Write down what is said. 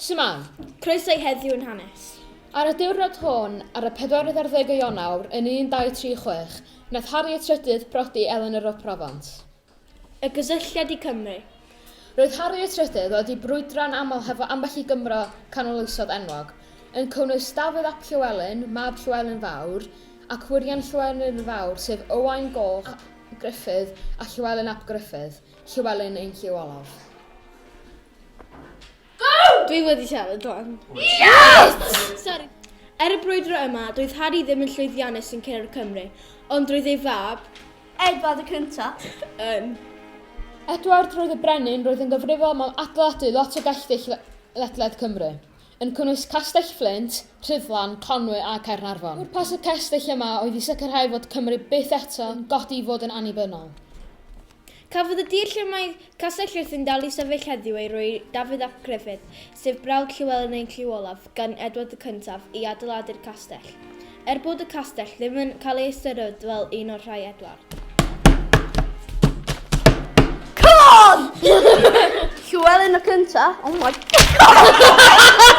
Shwmae, Croeso i heddiw yn hanes. ar y diwrnod hwn, ar y 14 o Ionawr yn 1236, wnaeth Harri y Trydydd prodi Eleanor o Provence. Y gysylltiad i Cymru. Roedd Harri y Trydydd wedi brwydran aml hefo ambell i Gymro canolwysod enwog, yn cynnwys Dafydd ap Llywelyn, mab Llywelyn Fawr, ac Wirion Llywelyn Fawr, sef Owain Goch Gruffydd a Llywelyn ap Gruffydd, Llywelyn ein lliw olaf. Dwi wedi siarad o'n. Sorry. Er y brwydro yma, doedd Harri ddim yn llwyddiannus yn cyrraedd Cymru, ond roedd ei fab, Edward y cyntaf. yn... Edward roedd y brenin roedd yn gyfrifol mewn adeiladu lot o gelldill ledled Cymru, yn cynnwys Castell Flint, Rhuddlan, Conwy a Caernarfon. Pwrpas y castell yma oedd i sicrhau fod Cymru byth eto yn godi i fod yn annibynnol. Cafodd y dir lle mae Castell Rhuth yn dal i sefyll heddiw ei roi Dafydd ap Gruffydd, sef brawd Llywelyn ein lliw olaf, gan Edward y cyntaf i adeiladu'r castell. Er bod y castell ddim yn cael ei ystyried fel un o'r rhai Edward. Come on! Llywelyn y cyntaf? Oh my god!